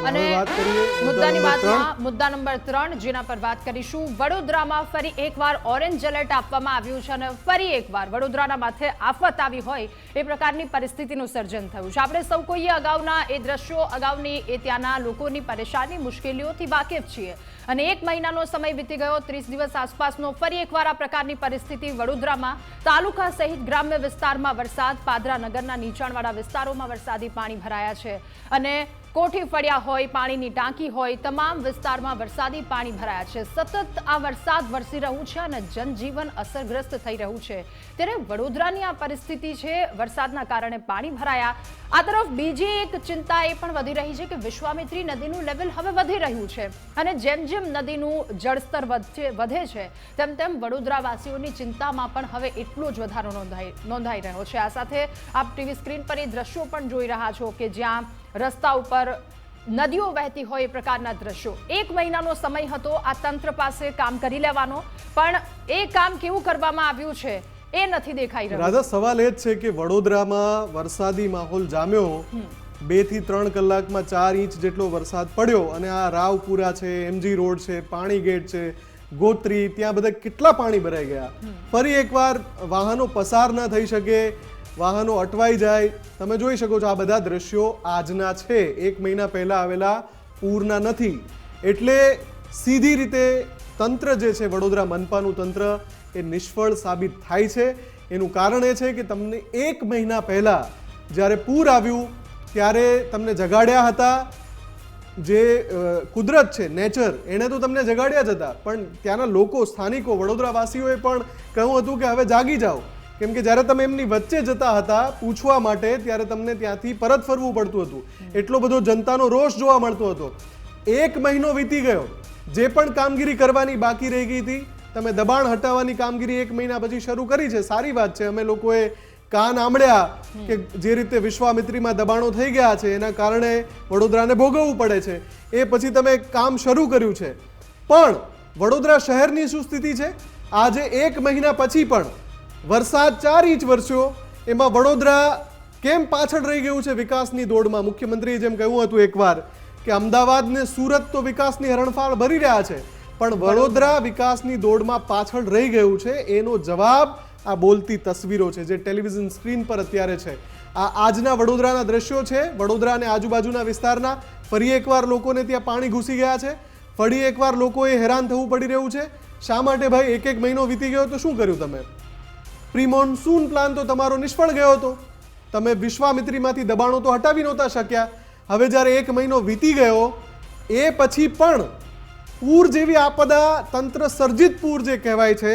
અને મુદ્દા નંબર 3 જેના પર વાત કરીશું, વડોદરામાં ફરી એકવાર ઓરેન્જ એલર્ટ આપવામાં આવ્યું છે અને ફરી એકવાર વડોદરાના માથે આફત આવી હોય એ પ્રકારની પરિસ્થિતિનું સર્જન થયું છે. આપણે સૌ કોઈએ અગાઉના એ દ્રશ્યો, અગાઉની એ ત્યાંના લોકોની પરેશાની, મુશ્કેલીઓથી વાકેફ છીએ અને એક મહિનાનો સમય વીતી ગયો. 30 દિવસ આસપાસનો ફરી એકવાર આ પ્રકારની પરિસ્થિતિ વડોદરામાં. તાલુકા સહિત ગ્રામ્ય વિસ્તારમાં વરસાદ, પાદરા નગરના નીચાણવાળા વિસ્તારોમાં વરસાદી પાણી ભરાયા છે અને કોઠી ફળિયા હોય, પાણીની ટાંકી હોય, તમામ વિસ્તારમાં વરસાદી પાણી ભરાયા છે. સતત આ વરસાદ વરસી રહ્યું છે અને જનજીવન અસરગ્રસ્ત થઈ રહ્યું છે. ત્યારે વડોદરાની આ પરિસ્થિતિ છે, વરસાદના કારણે પાણી ભરાયા. આ તરફ બીજી એક ચિંતા એ પણ વધી રહી છે કે વિશ્વામિત્રી નદીનું લેવલ હવે વધી રહ્યું છે અને જેમ જેમ નદીનું જળસ્તર વધે છે તેમ તેમ વડોદરાવાસીઓની ચિંતામાં પણ હવે એટલો જ વધારો નોંધાઈ રહ્યો છે. આ સાથે આપ ટીવી સ્ક્રીન પર એ દ્રશ્યો પણ જોઈ રહ્યા છો કે જ્યાં રસ્તા ઉપર નદીઓ વહેતી હોય એ પ્રકારના દ્રશ્યો. એક મહિનાનો સમય હતો આ તંત્ર પાસે કામ કરી લેવાનો, પણ એ કામ કેવું કરવામાં આવ્યું છે એ નથી દેખાઈ રહ્યું. રાધા, સવાલ એ જ છે કે વડોદરામાં વરસાદી માહોલ જામ્યો, 2 થી 3 કલાકમાં 4 ઇંચ જેટલો વરસાદ પડ્યો અને આ રાવપુરા છે, એમજી રોડ છે, પાણી ગેટ છે, ગોત્રી, ત્યાં બધા કેટલા પાણી ભરાઈ ગયા. ફરી એકવાર વાહનો પસાર ન થઈ શકે, વાહનો અટવાઈ જાય. તમે જોઈ શકો છો આ બધા દ્રશ્યો આજના છે, 1 મહિના પહેલા આવેલા પૂરના નથી. એટલે સીધી રીતે તંત્ર જે છે, વડોદરા મનપાનું તંત્ર, એ નિષ્ફળ સાબિત થાય છે. એનું કારણ એ છે કે તમને 1 મહિના પહેલા જ્યારે પૂર આવ્યું ત્યારે તમને જગાડ્યા હતા. જે કુદરત છે, નેચર, એણે તો તમને જગાડ્યા જ હતા, પણ ત્યાંના લોકો, સ્થાનિકો, વડોદરાવાસીઓએ પણ કહ્યું હતું કે હવે જાગી જાઓ. કેમ કે જ્યારે તમે એમની વચ્ચે જતા હતા પૂછવા માટે ત્યારે તમને ત્યાંથી પરત ફરવું પડતું હતું. એટલો બધો જનતાનો રોષ જોવા મળતો હતો. 1 મહિનો વીતી ગયો, જે પણ કામગીરી કરવાની બાકી રહી ગઈ હતી તમે દબાણ હટાવવાની કામગીરી 1 મહિના પછી શરૂ કરી છે. સારી વાત છે. અમે લોકોએ કાન આંબળ્યા કે જે રીતે વિશ્વામિત્રીમાં દબાણો થઈ ગયા છે એના કારણે વડોદરાને ભોગવવું પડે છે. એ પછી તમે કામ શરૂ કર્યું છે. પણ વડોદરા શહેરની શું સ્થિતિ છે? આજે 1 મહિના પછી પણ વરસાદ 4 ઇંચ વરસ્યો, એમાં વડોદરા કેમ પાછળ રહી ગયું છે વિકાસની દોડમાં? મુખ્યમંત્રીએ જેમ કહ્યું હતું એકવાર કે અમદાવાદ ને સુરત તો વિકાસની હરણફાળ ભરી રહ્યા છે, પણ વડોદરા વિકાસની દોડમાં પાછળ રહી ગયું છે. એનો જવાબ આ બોલતી તસવીરો છે જે ટેલિવિઝન સ્ક્રીન પર અત્યારે છે. આ આજના વડોદરાના દ્રશ્યો છે. વડોદરા અને આજુબાજુના વિસ્તારના ફરી એકવાર લોકોને ત્યાં પાણી ઘૂસી ગયા છે. ફરી એકવાર લોકોએ હેરાન થવું પડી રહ્યું છે. શા માટે ભાઈ? 1 મહિનો વીતી ગયો તો શું કર્યું તમે? પ્રી મોન્સૂન પ્લાન તો તમારો નિષ્ફળ ગયો હતો. તમે વિશ્વામિત્રીમાંથી દબાણો તો હટાવી નહોતા શક્યા. હવે જ્યારે 1 મહિનો વીતી ગયો એ પછી પણ પૂર જેવી આપદા, તંત્ર સર્જિત પૂર જે કહેવાય છે,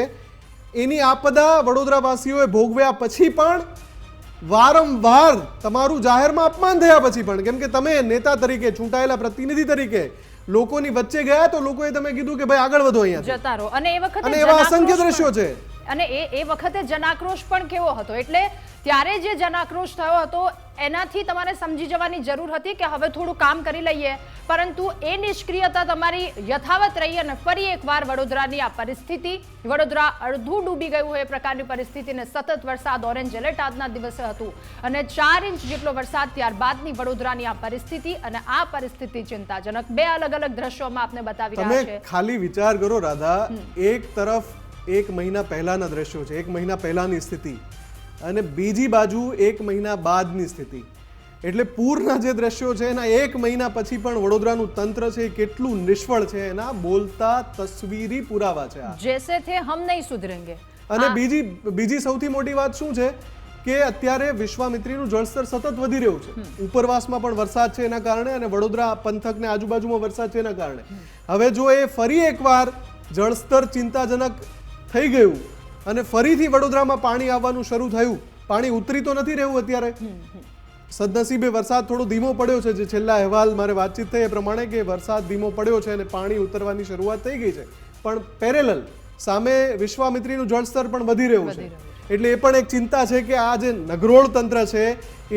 એની આપદા વડોદરાવાસીઓએ ભોગવ્યા પછી પણ વારંવાર તમારું જાહેરમાં અપમાન થયા પછી પણ, કેમ કે તમે નેતા તરીકે, ચૂંટાયેલા પ્રતિનિધિ તરીકે લોકોની વચ્ચે ગયા તો લોકોએ તમે કીધું કે ભાઈ આગળ વધો, અહીંયા જતા રહો. અને એ વખતે એવા અસંખ્ય દ્રશ્યો છે. અને એ વખતે જનાક્રોશ પણ કેવો હતો? એટલે ત્યારે જે જનાક્રોશ થયો હતો એનાથી તમારે સમજી જવાની જરૂર હતી કે હવે થોડું કામ કરી લઈએ, પરંતુ એ નિષ્ક્રિયતા તમારી યથાવત રહી અને ફરી એકવાર વડોદરાની આ પરિસ્થિતિ, વડોદરા અડધું ડૂબી ગયું હોય એ પ્રકારની પરિસ્થિતિને સતત વરસાદ, ઓરેન્જ એલર્ટ આજના દિવસે હતું અને 4 ઇંચ જેટલો વરસાદ ત્યારબાદની વડોદરાની આ પરિસ્થિતિ. અને આ પરિસ્થિતિ ચિંતાજનક. 2 અલગ અલગ દ્રશ્યોમાં આપને બતાવી રહ્યા છે. તમે ખાલી વિચાર કરો રાધા, એક તરફ 1 મહિના પહેલાના દ્રશ્યો છે, 1 મહિના પહેલાની સ્થિતિ, અને બીજી બાજુ 1 મહિના બાદની સ્થિતિ. એટલે પૂરના જે દ્રશ્યો છે એના 1 મહિના પછી પણ વડોદરાનું તંત્ર છે કેટલું નિષ્ફળ છે એના બોલતા તસવીરી પુરાવા છે. જૈસે થે હમ નહીં સુધરેંગે. અને બીજી સૌથી મોટી વાત શું છે કે અત્યારે વિશ્વામિત્રીનું જળસ્તર સતત વધી રહ્યું છે. ઉપરવાસમાં પણ વરસાદ છે એના કારણે અને વડોદરા પંથકને આજુબાજુમાં વરસાદ છે એના કારણે હવે જો એ ફરી એકવાર જળસ્તર ચિંતાજનક થઈ ગયું અને ફરીથી વડોદરામાં પાણી આવવાનું શરૂ થયું, પાણી ઉતરી તો નથી રહ્યું અત્યારે. સદનસીબે વરસાદ થોડો ધીમો પડ્યો છે. જે છેલ્લા અહેવાલ મારે વાતચીત થઈ એ પ્રમાણે કે વરસાદ ધીમો પડ્યો છે અને પાણી ઉતરવાની શરૂઆત થઈ ગઈ છે, પણ પેરેલલ સામે વિશ્વામિત્રીનું જળસ્તર પણ વધી રહ્યું છે. એટલે એ પણ એક ચિંતા છે કે આ જે નગરોળ તંત્ર છે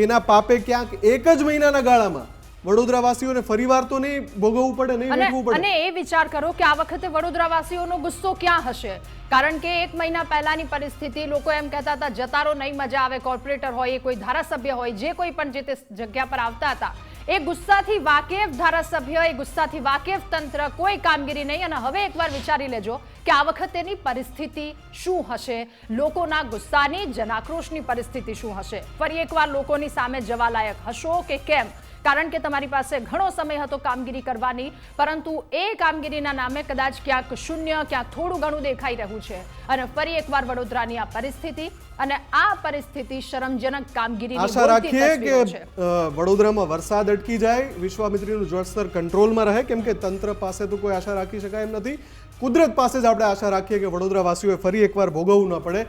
એના પાપે ક્યાંક 1 જ મહિનાના ગાળામાં વડોદરાવાસીઓને ફરીવાર તો નહીં ભોગવવું પડે, નહીં ભોગવવું પડે. અને એ વિચાર કરો કે આ વખતે વડોદરાવાસીઓનો ગુસ્સો ક્યાં હશે? કારણ કે 1 મહિના પહેલાની પરિસ્થિતિ, લોકો એમ કહેતા હતા જતારો નહીં મજા આવે, કોર્પોરેટર હોય, કોઈ ધારાસભ્ય હોય, જે કોઈ પણ જે તે જગ્યા પર આવતા હતા એ ગુસ્સાથી વાકેફ ધારાસભ્ય, એ ગુસ્સાથી વાકેફ તંત્ર, કોઈ કામગીરી નહીં. અને હવે એકવાર વિચારી લેજો કે આ વખતેની પરિસ્થિતિ શું હશે, લોકોના ગુસ્સાની, જનાક્રોશની પરિસ્થિતિ શું હશે. ફરી એકવાર લોકોની સામે જવાલાયક હશો કે કેમ? કારણ કે તમારી પાસે ઘણો સમય હતો કામગીરી કરવાની, પરંતુ એ કામગીરીના નામે કદાચ ક્યાંક શૂન્ય, ક્યાંક થોડું ઘણું દેખાઈ રહ્યું છે. અને ફરી એકવાર વડોદરાની આ પરિસ્થિતિ, અને આ પરિસ્થિતિ શરમજનક કામગીરીની આશા બોલતી રાખીએ તસવીરો કે છે. વડોદરામાં વરસાદ અટકી જાય, વિશ્વામિત્રીનું જળસ્તર કંટ્રોલમાં રહે, કેમ કે તંત્ર પાસે તો કોઈ આશા રાખી શકાય એમ નથી. કુદરત પાસે જ આપણે આશા રાખીએ કે વડોદરા વાસીઓએ ફરી એકવાર ભોગવવું ન પડે.